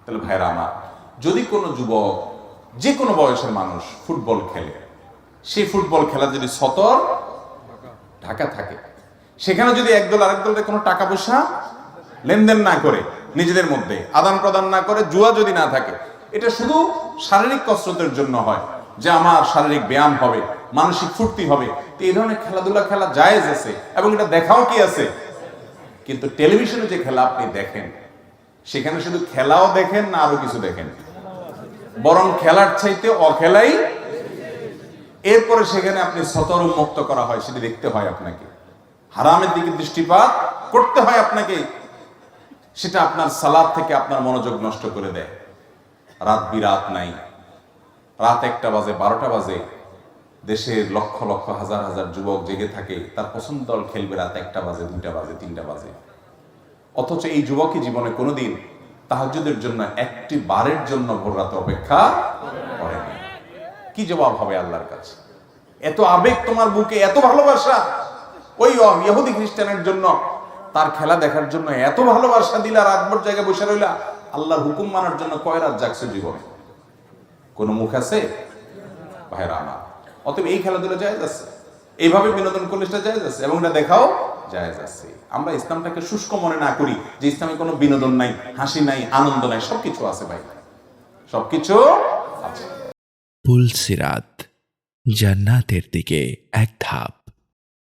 তাহলে ভাইরা আমার, যদি কোনো যুবক, যে কোনো বয়সের মানুষ ফুটবল খেলে, সেই ফুটবল খেলা যদি সতর ঢাকা থাকে, সেখানে যদি একদল আরেক দলের কোনো টাকা পয়সা লেনদেন না করে, নিজেদের মধ্যে আদান প্রদান না করে, জুয়া যদি না থাকে, এটা শুধু শারীরিক কসরতের জন্য হয়, যে আমার শারীরিক ব্যায়াম হবে, মানসিক ফুর্তি হবে, তো এই ধরনের খেলাধুলা খেলা জায়েজ আছে এবং এটা দেখাও কি আছে। কিন্তু টেলিভিশনে যে খেলা আপনি দেখেন, সেখানে শুধু খেলাও দেখেন না আরো কিছু দেখেন, বরং খেলার চাইতে অখেলাই, এরপরে সেখানে আপনি সতর উন্মুক্ত করা হয়, সেটি দেখতে হয় আপনাকে, হারামের দিকে দৃষ্টিপাত করতে হয় আপনাকে, সেটা আপনার সালাত থেকে আপনার মনোযোগ নষ্ট করে দেয়। রাত বিরাত নাই, রাত 1টা বাজে, 12টা বাজে, দেশের লক্ষ লক্ষ হাজার হাজার যুবক জেগে থাকে, তার পছন্দ দল খেলবে রাত 1টা বাজে, 2টা বাজে, 3টা বাজে, অথচ এই যুবকই জীবনে কোনোদিন তাহাজ্জুদের জন্য একটি বারের জন্য ভোর রাতে অপেক্ষা করেনি। কি জবাব হবে আল্লাহর কাছে? এত আবেগ তোমার বুকে, এত ভালোবাসা, ওই ইহুদি খ্রিস্টানের জন্য, তার খেলা দেখার জন্য এত ভালোবাসা দিলা, রাতভর জায়গায় বসে রইলা, আল্লাহর হুকুম মানার জন্য কয় রাত জাগছে জীবনে? কোন মুখ আছে ভাইরা আমার? অতএব এই খেলাধুলা জায়েজ আছে, এইভাবে বিনোদন করলে সেটা জায়েজ আছে এবং এটা দেখাও জায়েজ আছে। আমরা ইসলামটাকে শুষ্ক মনে না করি যে ইসলামে কোনো বিনোদন নাই, হাসি নাই, আনন্দ নাই, সবকিছু আছে ভাই, সবকিছু আছে। পুলসিরাত, জান্নাতের দিকে এক ধাপ।